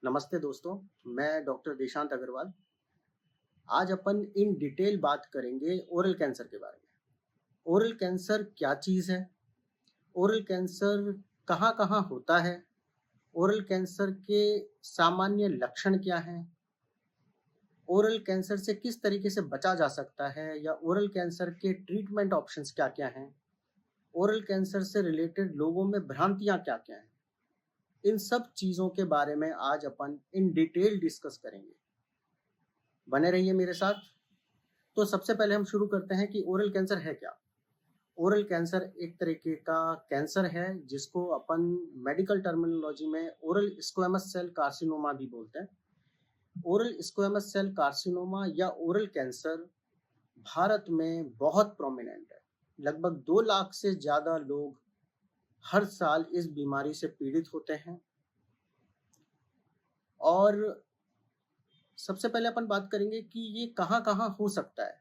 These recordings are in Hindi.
नमस्ते दोस्तों, मैं डॉक्टर देशांत अग्रवाल। आज अपन इन डिटेल बात करेंगे ओरल कैंसर के बारे में। ओरल कैंसर क्या चीज़ है? ओरल कैंसर कहाँ-कहाँ होता है? ओरल कैंसर के सामान्य लक्षण क्या हैं? ओरल कैंसर से किस तरीके से बचा जा सकता है या ओरल कैंसर के ट्रीटमेंट ऑप्शंस क्या-क्या हैं? ओरल कैंसर से रिलेटेड लोगों में भ्रांतियाँ क्या-क्या हैं? इन सब चीज़ों के बारे में आज अपन इन डिटेल डिस्कस करेंगे। बने रहिए मेरे साथ। तो सबसे पहले हम शुरू करते हैं कि ओरल कैंसर है क्या? ओरल कैंसर एक तरीके का कैंसर है जिसको अपन मेडिकल टर्मिनोलॉजी में ओरल स्क्वेमस सेल कार्सिनोमा भी बोलते हैं। ओरल स्क्वेमस सेल कार्सिनोमा या ओरल कैंसर भारत में बहुत प्रोमिनेंट है। लगभग 2 लाख से ज़्यादा लोग हर साल इस बीमारी से पीड़ित होते हैं। और सबसे पहले अपन बात करेंगे कि ये कहाँ-कहाँ हो सकता है।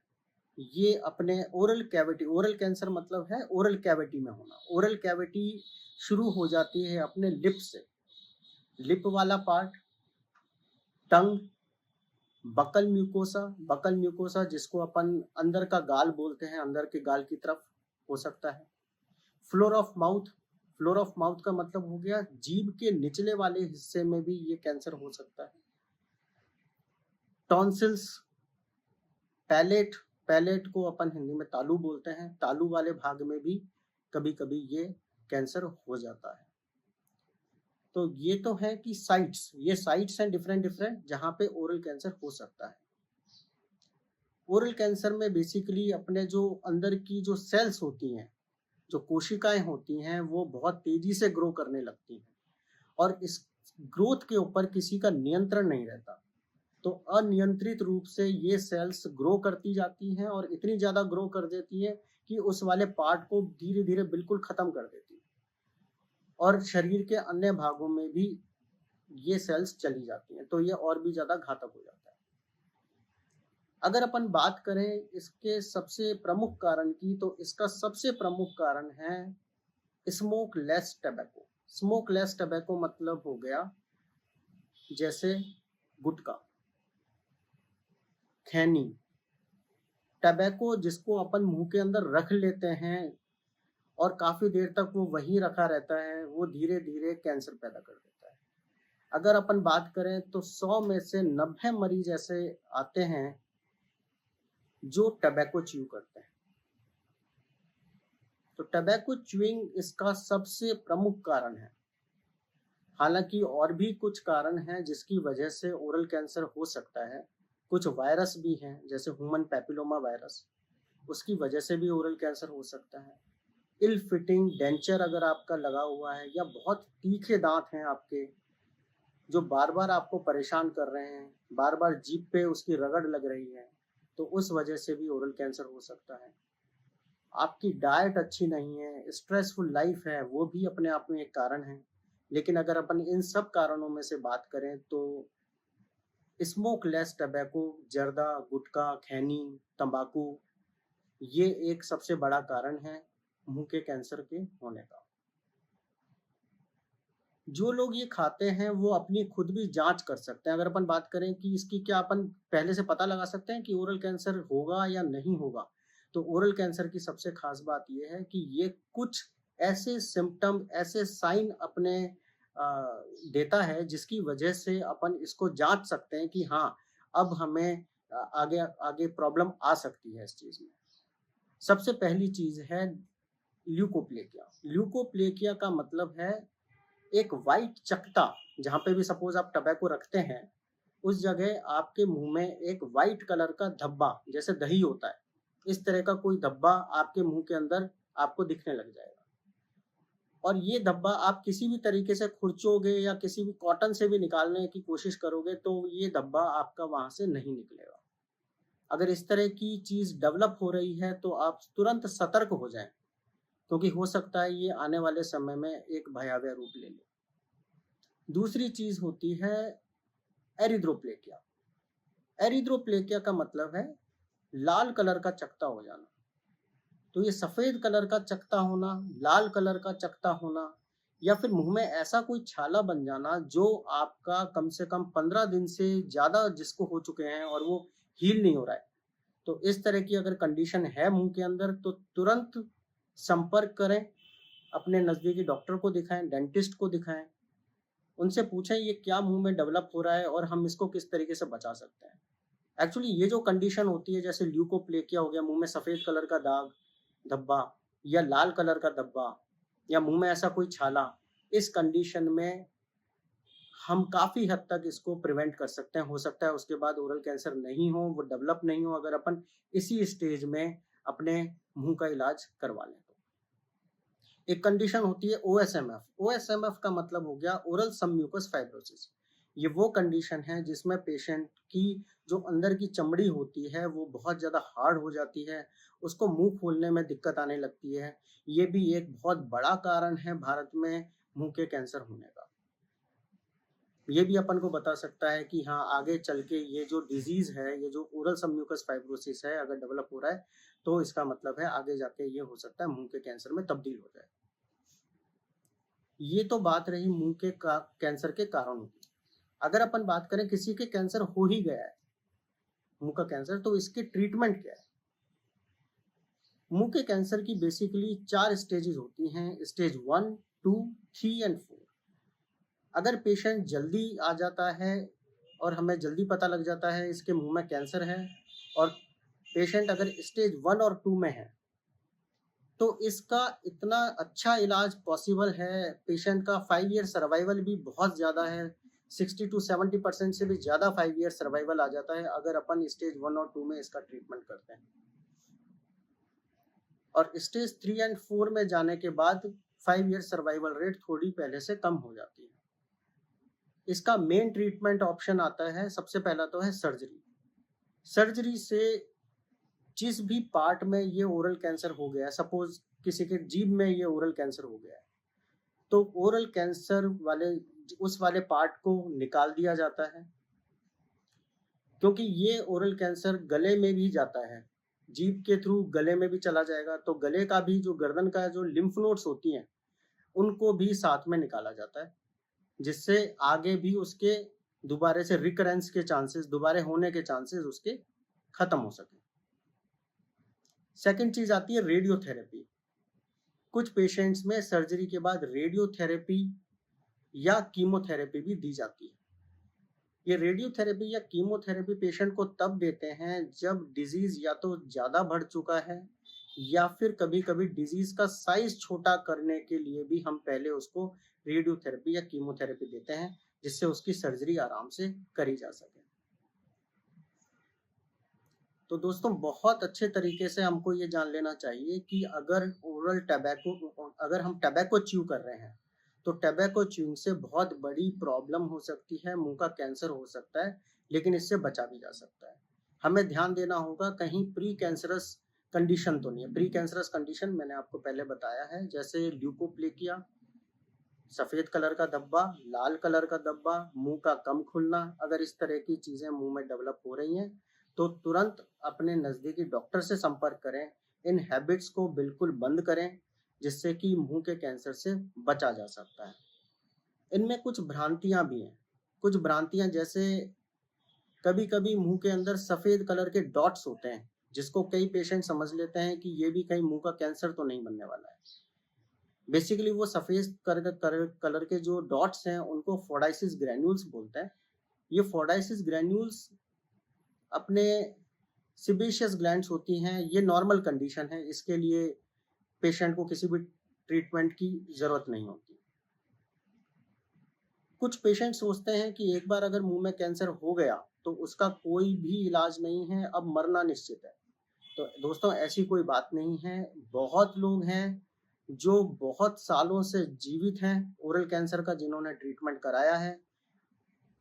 ये अपने ओरल कैविटी, ओरल कैंसर मतलब है ओरल कैविटी में होना। ओरल कैविटी शुरू हो जाती है अपने लिप से। लिप वाला पार्ट, टंग, बकल म्यूकोसा जिसको अपन अंदर का गाल बोलते हैं, अंदर के गाल की तरफ हो सकता है। Floor of mouth, floor of mouth का मतलब हो गया जीभ के निचले वाले हिस्से में भी ये कैंसर हो सकता है। टॉन्सिल्स, पैलेट, पैलेट को अपन हिंदी में तालू बोलते हैं, तालू वाले भाग में भी कभी कभी ये कैंसर हो जाता है। तो ये तो है कि साइट्स, ये साइट्स हैं डिफरेंट डिफरेंट जहाँ पे ओरल कैंसर हो सकता है। ओरल कैंसर में बेसिकली अपने जो अंदर की जो सेल्स होती हैं, जो कोशिकाएं होती हैं, वो बहुत तेजी से ग्रो करने लगती हैं और इस ग्रोथ के ऊपर किसी का नियंत्रण नहीं रहता। तो अनियंत्रित रूप से ये सेल्स ग्रो करती जाती हैं और इतनी ज़्यादा ग्रो कर देती है कि उस वाले पार्ट को धीरे धीरे बिल्कुल ख़त्म कर देती है और शरीर के अन्य भागों में भी ये सेल्स चली जाती हैं, तो ये और भी ज़्यादा घातक हो जाता है। अगर अपन बात करें इसके सबसे प्रमुख कारण की, तो इसका सबसे प्रमुख कारण है smoke less tobacco. Smoke less tobacco मतलब हो गया जैसे गुटखा, खैनी, टबैको जिसको अपन मुंह के अंदर रख लेते हैं और काफी देर तक वो वहीं रखा रहता है, वो धीरे धीरे कैंसर पैदा कर देता है। अगर अपन बात करें तो 100 में से 90 मरीज ऐसे आते हैं जो टबैको च्यू करते हैं। तो टबैको च्यूइंग इसका सबसे प्रमुख कारण है। हालांकि और भी कुछ कारण हैं जिसकी वजह से ओरल कैंसर हो सकता है। कुछ वायरस भी हैं जैसे ह्यूमन पैपिलोमा वायरस, उसकी वजह से भी ओरल कैंसर हो सकता है। इल फिटिंग डेंचर अगर आपका लगा हुआ है या बहुत तीखे दांत हैं आपके जो बार बार आपको परेशान कर रहे हैं, बार बार जीभ पे उसकी रगड़ लग रही है, तो उस वजह से भी ओरल कैंसर हो सकता है। आपकी डाइट अच्छी नहीं है, स्ट्रेसफुल लाइफ है, वो भी अपने आप में एक कारण है। लेकिन अगर अपन इन सब कारणों में से बात करें तो स्मोक लेस टबैको, जर्दा, गुटखा, खैनी, तंबाकू, ये एक सबसे बड़ा कारण है मुंह के कैंसर के होने का। जो लोग ये खाते हैं वो अपनी खुद भी जांच कर सकते हैं। अगर अपन बात करें कि इसकी क्या अपन पहले से पता लगा सकते हैं कि ओरल कैंसर होगा या नहीं होगा, तो ओरल कैंसर की सबसे खास बात ये है कि ये कुछ ऐसे सिम्टम, ऐसे साइन अपने देता है जिसकी वजह से अपन इसको जांच सकते हैं कि हाँ, अब हमें आगे आगे प्रॉब्लम आ सकती है इस चीज में। सबसे पहली चीज है ल्यूकोप्लेकिया। ल्यूकोप्लेकिया का मतलब है एक वाइट चकता, जहाँ पे भी सपोज आप टबैको रखते हैं, उस जगह आपके मुंह में एक वाइट कलर का धब्बा, जैसे दही होता है, इस तरह का कोई धब्बा आपके मुंह के अंदर आपको दिखने लग जाएगा। और ये धब्बा आप किसी भी तरीके से खुरचोगे या किसी भी कॉटन से भी निकालने की कोशिश करोगे तो ये धब्बा आपका वहां से नहीं निकलेगा। अगर इस तरह की चीज डेवलप हो रही है तो आप तुरंत सतर्क हो जाएं, क्योंकि हो सकता है ये आने वाले समय में एक भयावह रूप ले ले। दूसरी चीज होती है एरिथ्रोप्लेकिया। एरिथ्रोप्लेकिया का मतलब है लाल कलर का चकता हो जाना। तो ये सफेद कलर का चकता होना, लाल कलर का चकता होना, या फिर मुँह में ऐसा कोई छाला बन जाना जो आपका कम से कम 15 दिन से ज़्यादा जिसको हो चुके हैं और वो हील नहीं हो रहा है। तो इस तरह की अगर कंडीशन है मुँह के अंदर तो तुरंत संपर्क करें, अपने नज़दीकी डॉक्टर को दिखाएँ, डेंटिस्ट को दिखाएँ। उनसे पूछें ये क्या मुँह में डेवलप हो रहा है और हम इसको किस तरीके से बचा सकते हैं। एक्चुअली ये जो कंडीशन होती है जैसे ल्यूकोप्लेकिया हो गया, मुँह में सफ़ेद कलर का दाग, धब्बा या लाल कलर का धब्बा या मुँह में ऐसा कोई छाला, इस कंडीशन में हम काफ़ी हद तक इसको प्रिवेंट कर सकते हैं। हो सकता है उसके बाद ओरल कैंसर नहीं हो, वो डेवलप नहीं हो अगर अपन इसी स्टेज में अपने मुँह का इलाज करवा लें तो। एक कंडीशन होती है ओएसएमएफ। ओएसएमएफ का मतलब हो गया ओरल सबम्यूकस फाइब्रोसिस। ये वो कंडीशन है जिसमें पेशेंट की जो अंदर की चमड़ी होती है वो बहुत ज़्यादा हार्ड हो जाती है, उसको मुँह खोलने में दिक्कत आने लगती है। ये भी एक बहुत बड़ा कारण है भारत में मुँह के कैंसर होने का। ये भी अपन को बता सकता है कि हाँ, आगे चल के ये जो डिज़ीज़ है, ये जो ओरल सबम्यूकस फाइब्रोसिस है अगर डेवलप हो रहा है, तो इसका मतलब है आगे जाके ये हो सकता है मुँह के कैंसर में तब्दील हो जाए। ये तो बात रही मुँह के का कैंसर के कारणों की। अगर अपन बात करें किसी के कैंसर हो ही गया है, मुँह का कैंसर, तो इसकी ट्रीटमेंट क्या है? मुँह के कैंसर की बेसिकली 4 स्टेजेज़ होती हैं, स्टेज 1, 2, 3 एंड 4। अगर पेशेंट जल्दी आ जाता है और हमें जल्दी पता लग जाता है इसके मुँह में कैंसर है और पेशेंट अगर स्टेज 1 और 2 में है, तो इसका इतना अच्छा इलाज पॉसिबल है, पेशेंट का 5 ईयर सर्वाइवल भी बहुत ज़्यादा है, 60 टू 70% से भी ज़्यादा 5 ईयर सर्वाइवल आ जाता है अगर अपन स्टेज 1 और 2 में इसका ट्रीटमेंट करते हैं। और स्टेज 3 एंड 4 में जाने के बाद 5 ईयर सर्वाइवल रेट थोड़ी पहले से कम हो जाती है। इसका मेन ट्रीटमेंट ऑप्शन आता है, सबसे पहला तो है सर्जरी। सर्जरी से जिस भी पार्ट में ये ओरल कैंसर हो गया है, सपोज किसी के जीभ में ये ओरल कैंसर हो गया है, तो ओरल कैंसर वाले उस वाले पार्ट को निकाल दिया जाता है, क्योंकि ये ओरल कैंसर गले में भी जाता है, जीभ के थ्रू गले में भी चला जाएगा, तो गले का भी जो गर्दन का जो लिम्फ नोड्स होती हैं, उनको भी साथ में निकाला जाता है, जिससे आगे भी उसके दोबारे से रिकरेंस के चांसेस, दोबारे होने के चांसेस उसके खत्म हो सके। सेकंड चीज आती है रेडियोथेरेपी। कुछ पेशेंट्स में सर्जरी के बाद रेडियोथेरेपी या कीमोथेरेपी भी दी जाती है। ये रेडियोथेरेपी या कीमोथेरेपी पेशेंट को तब देते हैं जब डिजीज या तो ज़्यादा बढ़ चुका है या फिर कभी-कभी डिजीज का साइज छोटा करने के लिए भी हम पहले उसको रेडियोथेरेपी या कीमोथेरेपी देते हैं, जिससे उसकी सर्जरी आराम से करी जा सके। तो दोस्तों बहुत अच्छे तरीके से हमको ये जान लेना चाहिए कि अगर हम टबैको च्यू कर रहे हैं, तो टबैको च्यूइंग से बहुत बड़ी प्रॉब्लम हो सकती है, मुंह का कैंसर हो सकता है, लेकिन इससे बचा भी जा सकता है। हमें ध्यान देना होगा कहीं प्री कैंसरस कंडीशन तो नहीं है। प्री कैंसरस कंडीशन मैंने आपको पहले बताया है, जैसे ल्यूकोप्लेकिया, सफेद कलर का धब्बा, लाल कलर का धब्बा, मुंह का कम खुलना, अगर इस तरह की चीजें मुंह में डेवलप हो रही हैं तो तुरंत अपने नजदीकी डॉक्टर से संपर्क करें। इन हैबिट्स को बिल्कुल बंद करें, जिससे कि मुंह के कैंसर से बचा जा सकता है। इनमें कुछ भ्रांतियां भी हैं। कुछ भ्रांतियां जैसे कभी कभी मुंह के अंदर सफेद कलर के डॉट्स होते हैं, जिसको कई पेशेंट समझ लेते हैं कि ये भी कहीं मुंह का कैंसर तो नहीं बनने वाला है। बेसिकली वो सफेद कलर के जो डॉट्स हैं उनको फोडाइसिस ग्रैन्यूल्स बोलते हैं। ये फोडाइसिस ग्रैन्यूल्स अपने सिबेशियस ग्लैंड्स होती हैं, ये नॉर्मल कंडीशन है, इसके लिए पेशेंट को किसी भी ट्रीटमेंट की ज़रूरत नहीं होती। कुछ पेशेंट सोचते हैं कि एक बार अगर मुंह में कैंसर हो गया तो उसका कोई भी इलाज नहीं है, अब मरना निश्चित है। तो दोस्तों ऐसी कोई बात नहीं है। बहुत लोग हैं जो बहुत सालों से जीवित हैं ओरल कैंसर का, जिन्होंने ट्रीटमेंट कराया है।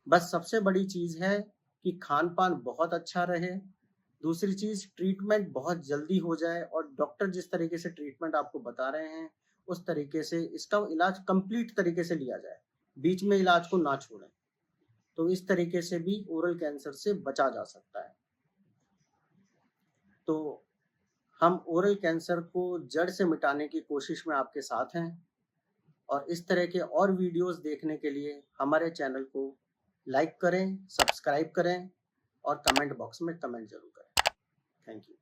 बस सबसे बड़ी चीज़ है कि खान-पान बहुत अच्छा रहे। दूसरी चीज़ ट्रीटमेंट बहुत जल्दी हो जाए और डॉक्टर जिस तरीके से ट्रीटमेंट आपको बता रहे हैं, उस तरीके से इसका इलाज कंप्लीट तरीके से लिया जाए। बीच में इलाज को ना छोड़ें। तो इस तरीके से भी ओरल कैंसर से बचा जा सकता है। तो हम ओरल कैंसर को जड़ से मिटाने की कोशिश में आपके साथ हैं। और इस तरह के और वीडियोस देखने के लिए हमारे चैनल को लाइक करें, सब्सक्राइब करें और कमेंट बॉक्स में कमेंट जरूर करें। Thank you.